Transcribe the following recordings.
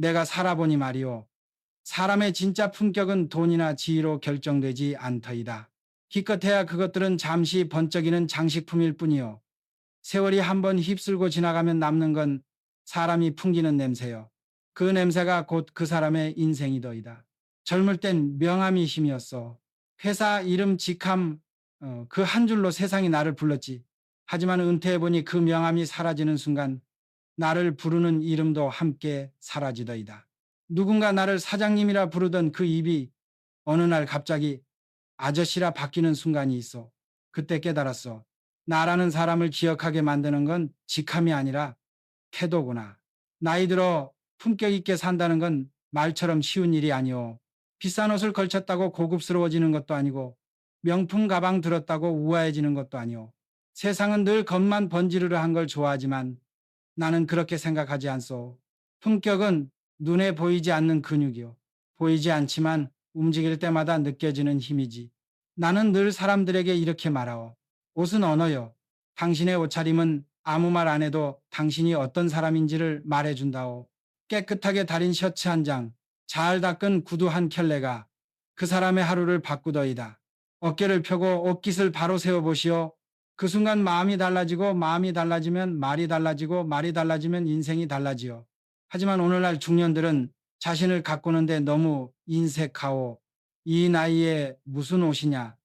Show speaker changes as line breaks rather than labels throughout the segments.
내가 살아보니 말이오. 사람의 진짜 품격은 돈이나 지위로 결정되지 않더이다. 기껏해야 그것들은 잠시 번쩍이는 장식품일 뿐이요. 세월이 한번 휩쓸고 지나가면 남는 건 사람이 풍기는 냄새요. 그 냄새가 곧 그 사람의 인생이더이다. 젊을 땐 명함이 힘이었어. 회사 이름 직함, 그 한 줄로 세상이 나를 불렀지. 하지만 은퇴해보니 그 명함이 사라지는 순간 나를 부르는 이름도 함께 사라지더이다. 누군가 나를 사장님이라 부르던 그 입이 어느 날 갑자기 아저씨라 바뀌는 순간이 있어. 그때 깨달았어. 나라는 사람을 기억하게 만드는 건 직함이 아니라 태도구나. 나이 들어 품격 있게 산다는 건 말처럼 쉬운 일이 아니오. 비싼 옷을 걸쳤다고 고급스러워지는 것도 아니고 명품 가방 들었다고 우아해지는 것도 아니오. 세상은 늘 겉만 번지르르 한 걸 좋아하지만 나는 그렇게 생각하지 않소. 품격은 눈에 보이지 않는 근육이요. 보이지 않지만 움직일 때마다 느껴지는 힘이지. 나는 늘 사람들에게 이렇게 말하오. 옷은 언어요. 당신의 옷차림은 아무 말 안 해도 당신이 어떤 사람인지를 말해준다오. 깨끗하게 다린 셔츠 한 장, 잘 닦은 구두 한 켤레가 그 사람의 하루를 바꾸더이다. 어깨를 펴고 옷깃을 바로 세워보시오. 그 순간 마음이 달라지고 마음이 달라지면 말이 달라지고 말이 달라지면 인생이 달라지요. 하지만 오늘날 중년들은 자신을 가꾸는데 너무 인색하오. 이 나이에 무슨 옷이냐.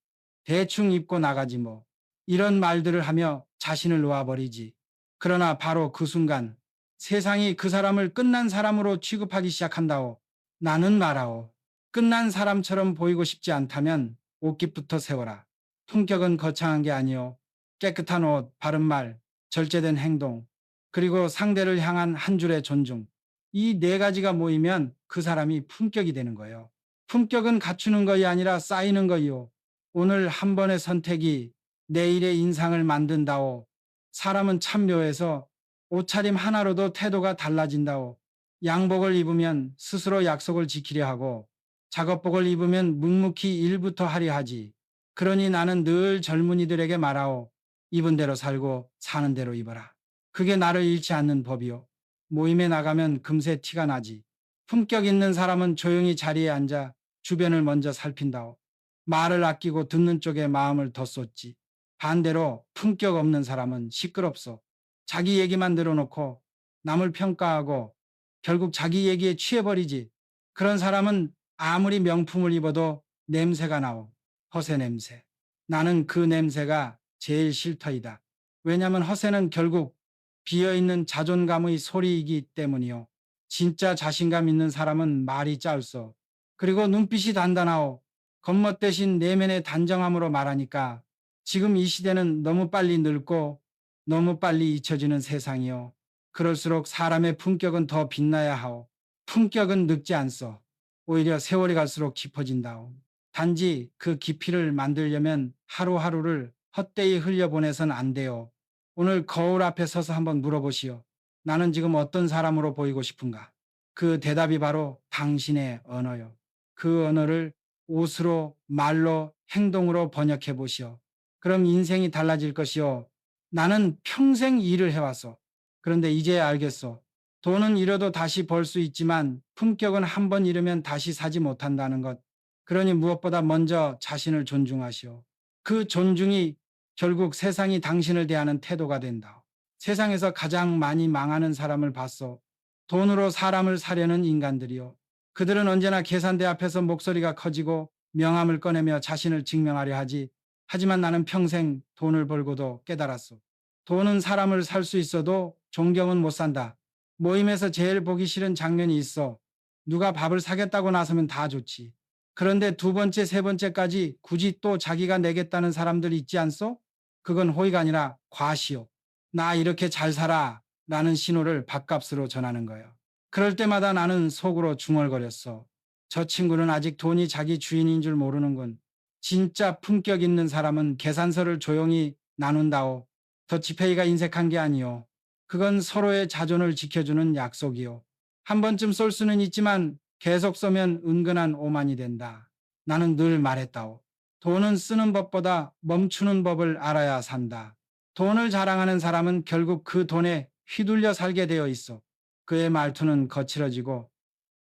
대충 입고 나가지 뭐. 이런 말들을 하며 자신을 놓아버리지. 그러나 바로 그 순간 세상이 그 사람을 끝난 사람으로 취급하기 시작한다오. 나는 말하오. 끝난 사람처럼 보이고 싶지 않다면 옷깃부터 세워라. 품격은 거창한 게 아니오. 깨끗한 옷, 바른 말, 절제된 행동, 그리고 상대를 향한 한 줄의 존중. 이 네 가지가 모이면 그 사람이 품격이 되는 거예요. 품격은 갖추는 것이 아니라 쌓이는 거요. 오늘 한 번의 선택이 내일의 인상을 만든다오. 사람은 참 묘해서 옷차림 하나로도 태도가 달라진다오. 양복을 입으면 스스로 약속을 지키려 하고 작업복을 입으면 묵묵히 일부터 하려 하지. 그러니 나는 늘 젊은이들에게 말하오. 입은 대로 살고 사는 대로 입어라. 그게 나를 잃지 않는 법이요. 모임에 나가면 금세 티가 나지. 품격 있는 사람은 조용히 자리에 앉아 주변을 먼저 살핀다오. 말을 아끼고 듣는 쪽에 마음을 더 쏟지. 반대로 품격 없는 사람은 시끄럽소. 자기 얘기만 들어놓고 남을 평가하고 결국 자기 얘기에 취해버리지. 그런 사람은 아무리 명품을 입어도 냄새가 나오. 허세 냄새. 나는 그 냄새가 제일 싫더이다. 왜냐하면 허세는 결국 비어있는 자존감의 소리이기 때문이요. 진짜 자신감 있는 사람은 말이 짧소. 그리고 눈빛이 단단하오. 겉멋대신 내면의 단정함으로 말하니까 지금 이 시대는 너무 빨리 늙고 너무 빨리 잊혀지는 세상이요. 그럴수록 사람의 품격은 더 빛나야 하오. 품격은 늙지 않소. 오히려 세월이 갈수록 깊어진다오. 단지 그 깊이를 만들려면 하루하루를 헛되이 흘려보내선 안 돼요. 오늘 거울 앞에 서서 한번 물어보시오. 나는 지금 어떤 사람으로 보이고 싶은가? 그 대답이 바로 당신의 언어요. 그 언어를 옷으로, 말로, 행동으로 번역해 보시오. 그럼 인생이 달라질 것이요. 나는 평생 일을 해왔어. 그런데 이제 알겠어. 돈은 잃어도 다시 벌 수 있지만 품격은 한 번 잃으면 다시 사지 못한다는 것. 그러니 무엇보다 먼저 자신을 존중하시오. 그 존중이 결국 세상이 당신을 대하는 태도가 된다. 세상에서 가장 많이 망하는 사람을 봤어. 돈으로 사람을 사려는 인간들이요. 그들은 언제나 계산대 앞에서 목소리가 커지고 명함을 꺼내며 자신을 증명하려 하지. 하지만 나는 평생 돈을 벌고도 깨달았어. 돈은 사람을 살 수 있어도 존경은 못 산다. 모임에서 제일 보기 싫은 장면이 있어. 누가 밥을 사겠다고 나서면 다 좋지. 그런데 두 번째, 세 번째까지 굳이 또 자기가 내겠다는 사람들이 있지 않소? 그건 호의가 아니라 과시요. 나 이렇게 잘 살아 라는 신호를 밥값으로 전하는 거예요. 그럴 때마다 나는 속으로 중얼거렸어. 저 친구는 아직 돈이 자기 주인인 줄 모르는군. 진짜 품격 있는 사람은 계산서를 조용히 나눈다오. 더치페이가 인색한 게 아니요. 그건 서로의 자존을 지켜주는 약속이요. 한 번쯤 쏠 수는 있지만 계속 쏘면 은근한 오만이 된다. 나는 늘 말했다오. 돈은 쓰는 법보다 멈추는 법을 알아야 산다. 돈을 자랑하는 사람은 결국 그 돈에 휘둘려 살게 되어 있어. 그의 말투는 거칠어지고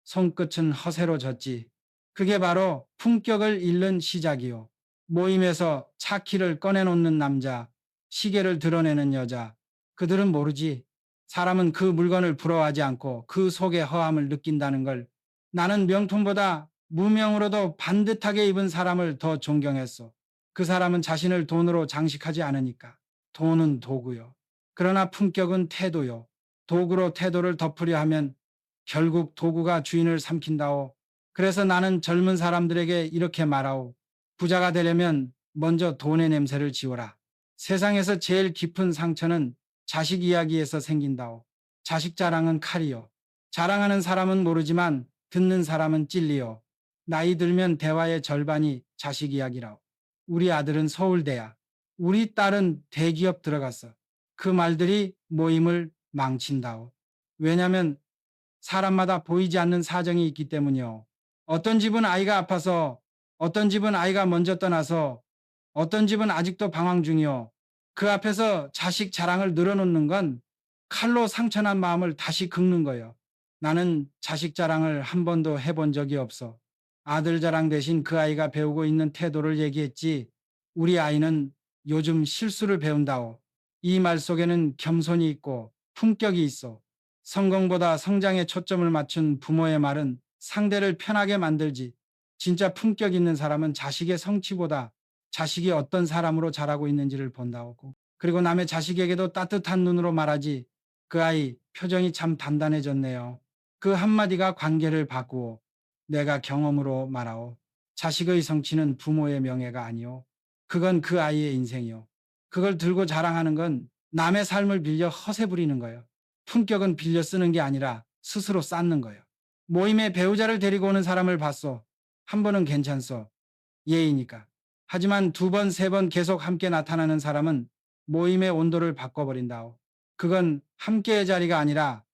손끝은 허세로 졌지. 그게 바로 품격을 잃는 시작이요. 모임에서 차 키를 꺼내놓는 남자, 시계를 드러내는 여자. 그들은 모르지. 사람은 그 물건을 부러워하지 않고 그 속의 허함을 느낀다는 걸. 나는 명품보다 무명으로도 반듯하게 입은 사람을 더 존경했어. 그 사람은 자신을 돈으로 장식하지 않으니까. 돈은 도구요. 그러나 품격은 태도요. 도구로 태도를 덮으려 하면 결국 도구가 주인을 삼킨다오. 그래서 나는 젊은 사람들에게 이렇게 말하오. 부자가 되려면 먼저 돈의 냄새를 지워라. 세상에서 제일 깊은 상처는 자식 이야기에서 생긴다오. 자식 자랑은 칼이요. 자랑하는 사람은 모르지만 듣는 사람은 찔리요. 나이 들면 대화의 절반이 자식 이야기라오. 우리 아들은 서울대야. 우리 딸은 대기업 들어갔어. 그 말들이 모임을 망친다오. 왜냐면 사람마다 보이지 않는 사정이 있기 때문이요. 어떤 집은 아이가 아파서, 어떤 집은 아이가 먼저 떠나서, 어떤 집은 아직도 방황 중이요. 그 앞에서 자식 자랑을 늘어놓는 건 칼로 상처난 마음을 다시 긁는 거예요. 나는 자식 자랑을 한 번도 해본 적이 없어. 아들 자랑 대신 그 아이가 배우고 있는 태도를 얘기했지. 우리 아이는 요즘 실수를 배운다오. 이 말 속에는 겸손이 있고 품격이 있어. 성공보다 성장에 초점을 맞춘 부모의 말은 상대를 편하게 만들지. 진짜 품격 있는 사람은 자식의 성취보다 자식이 어떤 사람으로 자라고 있는지를 본다고. 그리고 남의 자식에게도 따뜻한 눈으로 말하지. 그 아이 표정이 참 단단해졌네요. 그 한마디가 관계를 바꾸어 내가 경험으로 말하오. 자식의 성취는 부모의 명예가 아니오. 그건 그 아이의 인생이요. 그걸 들고 자랑하는 건 남의 삶을 빌려 허세 부리는 거예요. 품격은 빌려 쓰는 게 아니라 스스로 쌓는 거예요. 모임에 배우자를 데리고 오는 사람을 봤어. 한 번은 괜찮소. 예의니까. 하지만 두 번, 세 번 계속 함께 나타나는 사람은 모임의 온도를 바꿔버린다오. 그건 함께의 자리가 아니라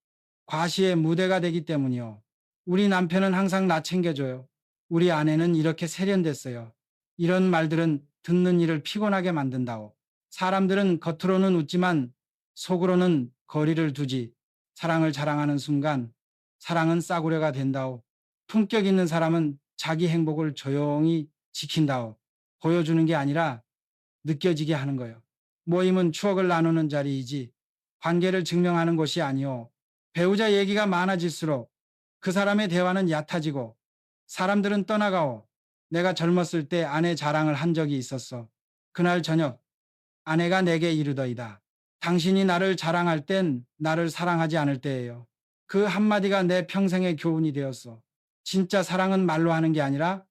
과시의 무대가 되기 때문이요. 우리 남편은 항상 나 챙겨줘요. 우리 아내는 이렇게 세련됐어요. 이런 말들은 듣는 이를 피곤하게 만든다오. 사람들은 겉으로는 웃지만 속으로는 거리를 두지. 사랑을 자랑하는 순간 사랑은 싸구려가 된다오. 품격 있는 사람은 자기 행복을 조용히 지킨다오. 보여주는 게 아니라 느껴지게 하는 거예요. 모임은 추억을 나누는 자리이지 관계를 증명하는 곳이 아니오. 배우자 얘기가 많아질수록 그 사람의 대화는 얕아지고 사람들은 떠나가오. 내가 젊었을 때 아내 자랑을 한 적이 있었어. 그날 저녁 아내가 내게 이르더이다. 당신이 나를 자랑할 땐 나를 사랑하지 않을 때예요. 그 한마디가 내 평생의 교훈이 되었어. 진짜 사랑은 말로 하는 게 아니라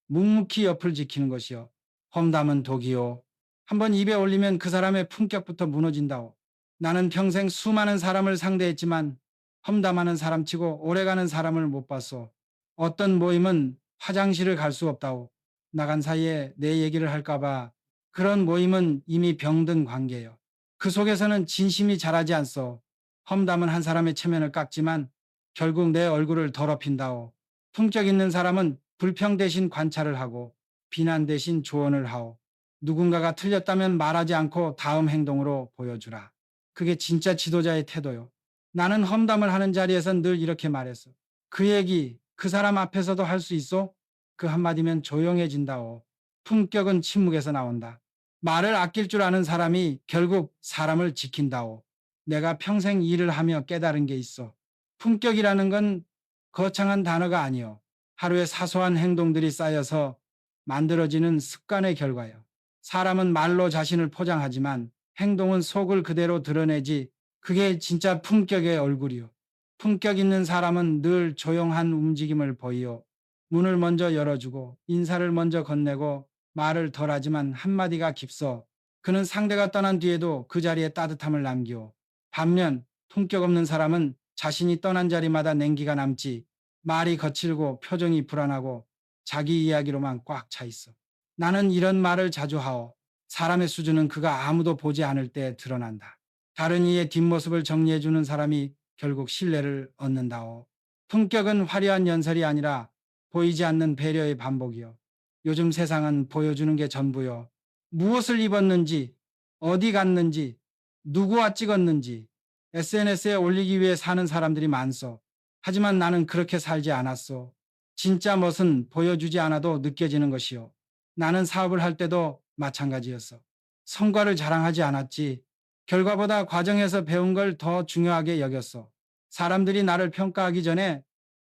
묵묵히 옆을 지키는 것이요. 험담은 독이요. 한번 입에 올리면 그 사람의 품격부터 무너진다오. 나는 평생 수많은 사람을 상대했지만 험담하는 사람치고 오래가는 사람을 못 봤소. 어떤 모임은 화장실을 갈 수 없다오. 나간 사이에 내 얘기를 할까봐. 그런 모임은 이미 병든 관계요. 그 속에서는 진심이 자라지 않소. 험담은 한 사람의 체면을 깎지만 결국 내 얼굴을 더럽힌다오. 품격 있는 사람은 불평 대신 관찰을 하고 비난 대신 조언을 하오. 누군가가 틀렸다면 말하지 않고 다음 행동으로 보여주라. 그게 진짜 지도자의 태도요. 나는 험담을 하는 자리에선 늘 이렇게 말했어. 그 얘기 그 사람 앞에서도 할 수 있어? 그 한마디면 조용해진다오. 품격은 침묵에서 나온다. 말을 아낄 줄 아는 사람이 결국 사람을 지킨다오. 내가 평생 일을 하며 깨달은 게 있어. 품격이라는 건 거창한 단어가 아니요. 하루의 사소한 행동들이 쌓여서 만들어지는 습관의 결과요. 사람은 말로 자신을 포장하지만 행동은 속을 그대로 드러내지. 그게 진짜 품격의 얼굴이요. 품격 있는 사람은 늘 조용한 움직임을 보이요. 문을 먼저 열어주고 인사를 먼저 건네고 말을 덜하지만 한마디가 깊어. 그는 상대가 떠난 뒤에도 그 자리에 따뜻함을 남기오. 반면 품격 없는 사람은 자신이 떠난 자리마다 냉기가 남지. 말이 거칠고 표정이 불안하고 자기 이야기로만 꽉 차 있어. 나는 이런 말을 자주 하오. 사람의 수준은 그가 아무도 보지 않을 때 드러난다. 다른 이의 뒷모습을 정리해주는 사람이 결국 신뢰를 얻는다오. 품격은 화려한 연설이 아니라 보이지 않는 배려의 반복이요. 요즘 세상은 보여주는 게 전부요. 무엇을 입었는지, 어디 갔는지, 누구와 찍었는지 SNS에 올리기 위해 사는 사람들이 많소. 하지만 나는 그렇게 살지 않았소. 진짜 멋은 보여주지 않아도 느껴지는 것이요. 나는 사업을 할 때도 마찬가지였어. 성과를 자랑하지 않았지. 결과보다 과정에서 배운 걸 더 중요하게 여겼어. 사람들이 나를 평가하기 전에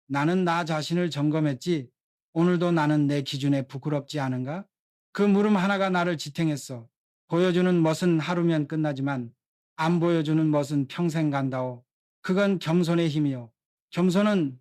나는 나 자신을 점검했지. 오늘도 나는 내 기준에 부끄럽지 않은가? 그 물음 하나가 나를 지탱했어. 보여주는 멋은 하루면 끝나지만 안 보여주는 멋은 평생 간다오. 그건 겸손의 힘이요. 겸손은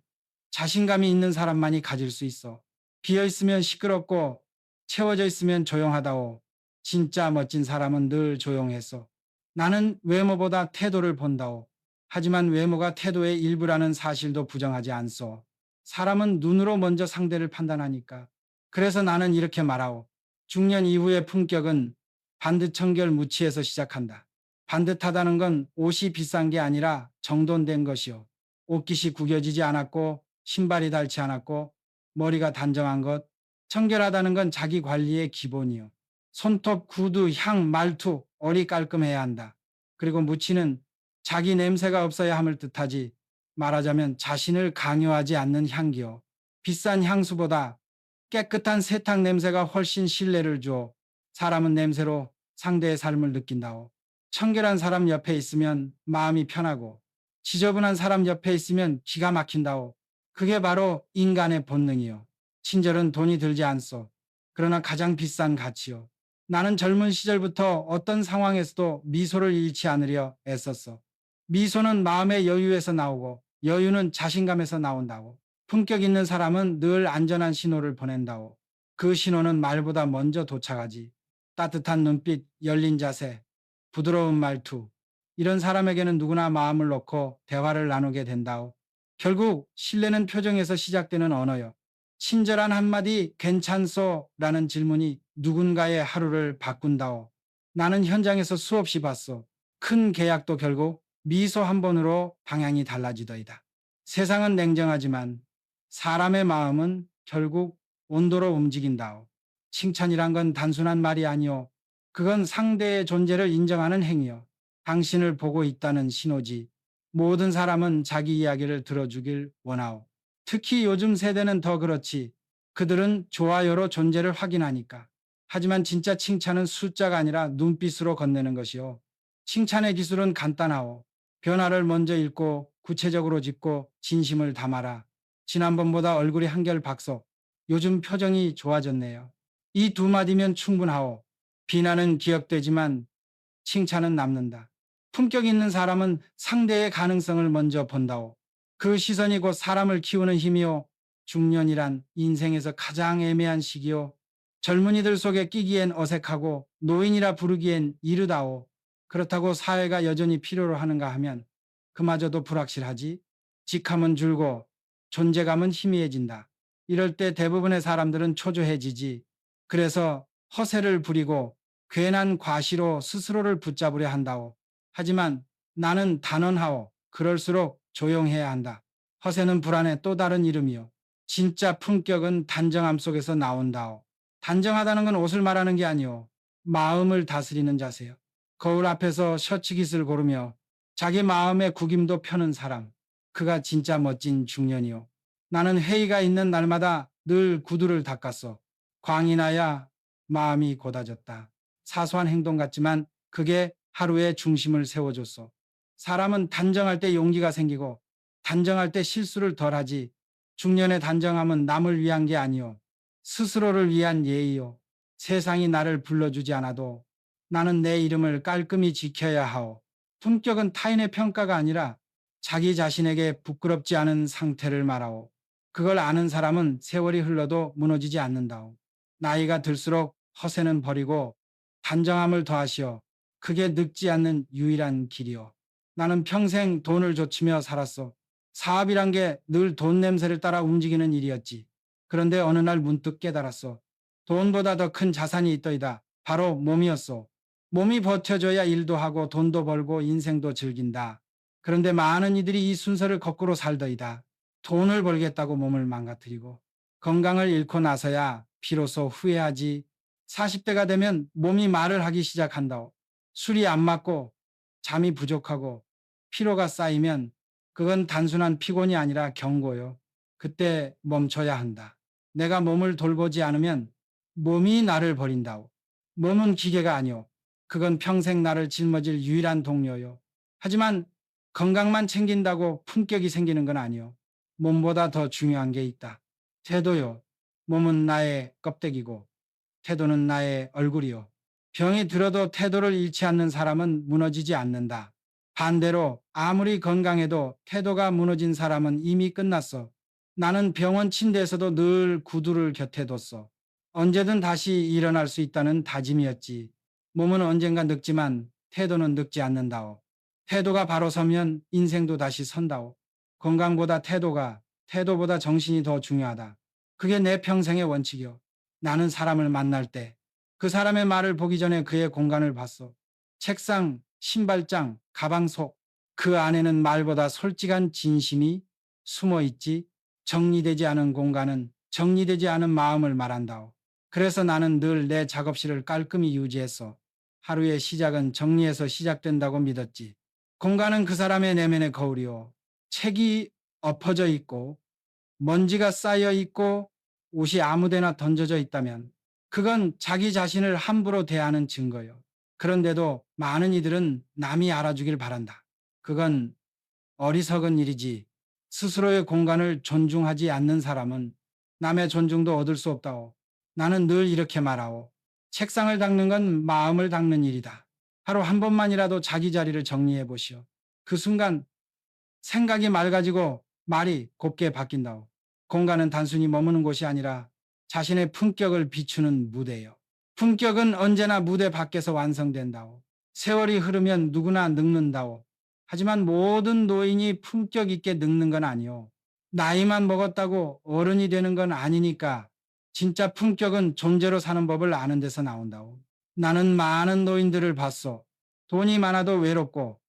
자신감이 있는 사람만이 가질 수 있어. 비어 있으면 시끄럽고 채워져 있으면 조용하다오. 진짜 멋진 사람은 늘 조용했어. 나는 외모보다 태도를 본다오. 하지만 외모가 태도의 일부라는 사실도 부정하지 않소. 사람은 눈으로 먼저 상대를 판단하니까. 그래서 나는 이렇게 말하오. 중년 이후의 품격은 반듯청결 무치에서 시작한다. 반듯하다는 건 옷이 비싼 게 아니라 정돈된 것이요. 옷깃이 구겨지지 않았고 신발이 닳지 않았고 머리가 단정한 것. 청결하다는 건 자기 관리의 기본이요. 손톱, 구두, 향, 말투, 얼이 깔끔해야 한다. 그리고 무치는 자기 냄새가 없어야 함을 뜻하지. 말하자면 자신을 강요하지 않는 향기요. 비싼 향수보다 깨끗한 세탁 냄새가 훨씬 신뢰를 주어 사람은 냄새로 상대의 삶을 느낀다오. 청결한 사람 옆에 있으면 마음이 편하고 지저분한 사람 옆에 있으면 기가 막힌다오. 그게 바로 인간의 본능이요. 친절은 돈이 들지 않소. 그러나 가장 비싼 가치요. 나는 젊은 시절부터 어떤 상황에서도 미소를 잃지 않으려 애썼어. 미소는 마음의 여유에서 나오고 여유는 자신감에서 나온다고. 품격 있는 사람은 늘 안전한 신호를 보낸다오. 그 신호는 말보다 먼저 도착하지. 따뜻한 눈빛, 열린 자세, 부드러운 말투. 이런 사람에게는 누구나 마음을 놓고 대화를 나누게 된다오. 결국 신뢰는 표정에서 시작되는 언어요. 친절한 한마디 괜찮소? 라는 질문이 누군가의 하루를 바꾼다오. 나는 현장에서 수없이 봤어. 큰 계약도 결국 미소 한 번으로 방향이 달라지더이다. 세상은 냉정하지만 사람의 마음은 결국 온도로 움직인다오. 칭찬이란 건 단순한 말이 아니오. 그건 상대의 존재를 인정하는 행위요. 당신을 보고 있다는 신호지. 모든 사람은 자기 이야기를 들어주길 원하오. 특히 요즘 세대는 더 그렇지. 그들은 좋아요로 존재를 확인하니까. 하지만 진짜 칭찬은 숫자가 아니라 눈빛으로 건네는 것이요. 칭찬의 기술은 간단하오. 변화를 먼저 읽고 구체적으로 짚고 진심을 담아라. 지난번보다 얼굴이 한결 박소. 요즘 표정이 좋아졌네요. 이 두 마디면 충분하오. 비난은 기억되지만 칭찬은 남는다. 품격 있는 사람은 상대의 가능성을 먼저 본다오. 그 시선이 곧 사람을 키우는 힘이요. 중년이란 인생에서 가장 애매한 시기요. 젊은이들 속에 끼기엔 어색하고 노인이라 부르기엔 이르다오. 그렇다고 사회가 여전히 필요로 하는가 하면 그마저도 불확실하지. 직함은 줄고 존재감은 희미해진다. 이럴 때 대부분의 사람들은 초조해지지. 그래서 허세를 부리고 괜한 과시로 스스로를 붙잡으려 한다오. 하지만 나는 단언하오. 그럴수록 조용해야 한다. 허세는 불안의 또 다른 이름이요. 진짜 품격은 단정함 속에서 나온다오. 단정하다는 건 옷을 말하는 게 아니오. 마음을 다스리는 자세요. 거울 앞에서 셔츠깃을 고르며 자기 마음의 구김도 펴는 사람. 그가 진짜 멋진 중년이요. 나는 회의가 있는 날마다 늘 구두를 닦았어. 광이 나야 마음이 고다졌다. 사소한 행동 같지만 그게 하루의 중심을 세워줬어. 사람은 단정할 때 용기가 생기고 단정할 때 실수를 덜하지. 중년의 단정함은 남을 위한 게 아니요. 스스로를 위한 예의요. 세상이 나를 불러주지 않아도 나는 내 이름을 깔끔히 지켜야 하오. 품격은 타인의 평가가 아니라 자기 자신에게 부끄럽지 않은 상태를 말하오. 그걸 아는 사람은 세월이 흘러도 무너지지 않는다오. 나이가 들수록 허세는 버리고 단정함을 더하시어. 그게 늙지 않는 유일한 길이오. 나는 평생 돈을 좇으며 살았어. 사업이란 게 늘 돈 냄새를 따라 움직이는 일이었지. 그런데 어느 날 문득 깨달았어. 돈보다 더 큰 자산이 있더이다. 바로 몸이었어. 몸이 버텨줘야 일도 하고 돈도 벌고 인생도 즐긴다. 그런데 많은 이들이 이 순서를 거꾸로 살더이다. 돈을 벌겠다고 몸을 망가뜨리고 건강을 잃고 나서야 비로소 후회하지. 40대가 되면 몸이 말을 하기 시작한다오. 술이 안 맞고 잠이 부족하고 피로가 쌓이면 그건 단순한 피곤이 아니라 경고요. 그때 멈춰야 한다. 내가 몸을 돌보지 않으면 몸이 나를 버린다오. 몸은 기계가 아니오. 그건 평생 나를 짊어질 유일한 동료요. 하지만 건강만 챙긴다고 품격이 생기는 건 아니오. 몸보다 더 중요한 게 있다. 태도요. 몸은 나의 껍데기고 태도는 나의 얼굴이요. 병이 들어도 태도를 잃지 않는 사람은 무너지지 않는다. 반대로 아무리 건강해도 태도가 무너진 사람은 이미 끝났어. 나는 병원 침대에서도 늘 구두를 곁에 뒀어. 언제든 다시 일어날 수 있다는 다짐이었지. 몸은 언젠가 늙지만 태도는 늙지 않는다오. 태도가 바로 서면 인생도 다시 선다오. 건강보다 태도보다 정신이 더 중요하다. 그게 내 평생의 원칙이요. 나는 사람을 만날 때 그 사람의 말을 보기 전에 그의 공간을 봤어. 책상, 신발장, 가방 속. 그 안에는 말보다 솔직한 진심이 숨어 있지. 정리되지 않은 공간은 정리되지 않은 마음을 말한다오. 그래서 나는 늘 내 작업실을 깔끔히 유지했어. 하루의 시작은 정리에서 시작된다고 믿었지. 공간은 그 사람의 내면의 거울이요. 책이 엎어져 있고 먼지가 쌓여 있고 옷이 아무데나 던져져 있다면 그건 자기 자신을 함부로 대하는 증거요. 그런데도 많은 이들은 남이 알아주길 바란다. 그건 어리석은 일이지. 스스로의 공간을 존중하지 않는 사람은 남의 존중도 얻을 수 없다오. 나는 늘 이렇게 말하오. 책상을 닦는 건 마음을 닦는 일이다. 하루 한 번만이라도 자기 자리를 정리해 보시오. 그 순간 생각이 맑아지고 말이 곱게 바뀐다오. 공간은 단순히 머무는 곳이 아니라 자신의 품격을 비추는 무대요. 품격은 언제나 무대 밖에서 완성된다오. 세월이 흐르면 누구나 늙는다오. 하지만 모든 노인이 품격 있게 늙는 건 아니오. 나이만 먹었다고 어른이 되는 건 아니니까 진짜 품격은 존재로 사는 법을 아는 데서 나온다오. 나는 많은 노인들을 봤소. 돈이 많아도 외롭고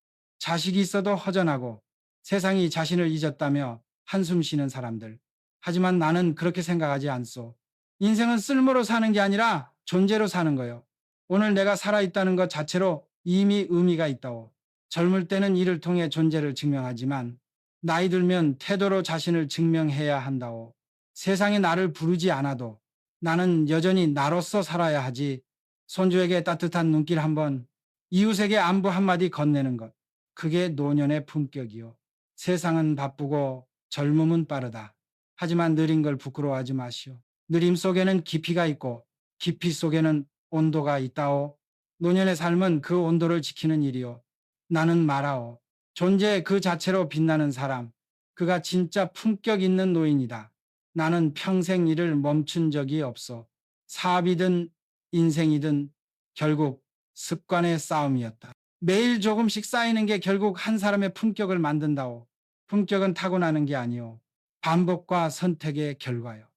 자식이 있어도 허전하고 세상이 자신을 잊었다며 한숨 쉬는 사람들. 하지만 나는 그렇게 생각하지 않소. 인생은 쓸모로 사는 게 아니라 존재로 사는 거요. 오늘 내가 살아있다는 것 자체로 이미 의미가 있다오. 젊을 때는 이를 통해 존재를 증명하지만 나이 들면 태도로 자신을 증명해야 한다오. 세상이 나를 부르지 않아도 나는 여전히 나로서 살아야 하지. 손주에게 따뜻한 눈길 한 번, 이웃에게 안부 한마디 건네는 것. 그게 노년의 품격이요. 세상은 바쁘고 젊음은 빠르다. 하지만 느린 걸 부끄러워하지 마시오. 느림 속에는 깊이가 있고 깊이 속에는 온도가 있다오. 노년의 삶은 그 온도를 지키는 일이요. 나는 말하오. 존재 그 자체로 빛나는 사람. 그가 진짜 품격 있는 노인이다. 나는 평생 일을 멈춘 적이 없어. 사업이든 인생이든 결국 습관의 싸움이었다. 매일 조금씩 쌓이는 게 결국 한 사람의 품격을 만든다오. 품격은 타고나는 게 아니오. 반복과 선택의 결과요.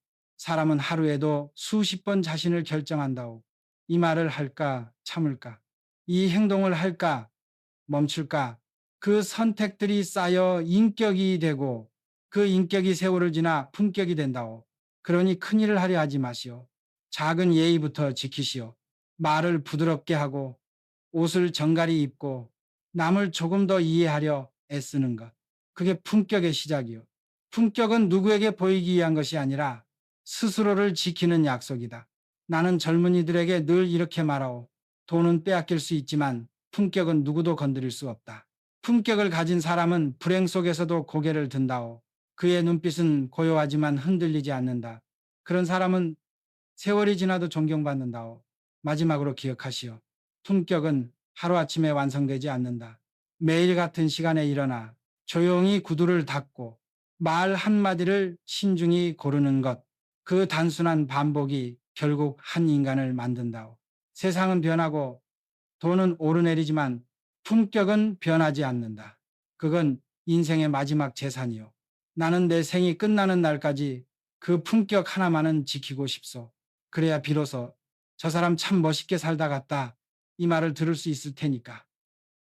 사람은 하루에도 수십 번 자신을 결정한다오. 이 말을 할까, 참을까? 이 행동을 할까, 멈출까? 그 선택들이 쌓여 인격이 되고 그 인격이 세월을 지나 품격이 된다오. 그러니 큰일을 하려 하지 마시오. 작은 예의부터 지키시오. 말을 부드럽게 하고 옷을 정갈히 입고 남을 조금 더 이해하려 애쓰는 것. 그게 품격의 시작이요. 품격은 누구에게 보이기 위한 것이 아니라 스스로를 지키는 약속이다. 나는 젊은이들에게 늘 이렇게 말하오. 돈은 빼앗길 수 있지만 품격은 누구도 건드릴 수 없다. 품격을 가진 사람은 불행 속에서도 고개를 든다오. 그의 눈빛은 고요하지만 흔들리지 않는다. 그런 사람은 세월이 지나도 존경받는다오. 마지막으로 기억하시오. 품격은 하루아침에 완성되지 않는다. 매일 같은 시간에 일어나 조용히 구두를 닦고 말 한마디를 신중히 고르는 것. 그 단순한 반복이 결국 한 인간을 만든다오. 세상은 변하고 돈은 오르내리지만 품격은 변하지 않는다. 그건 인생의 마지막 재산이요. 나는 내 생이 끝나는 날까지 그 품격 하나만은 지키고 싶소. 그래야 비로소 저 사람 참 멋있게 살다 갔다 이 말을 들을 수 있을 테니까.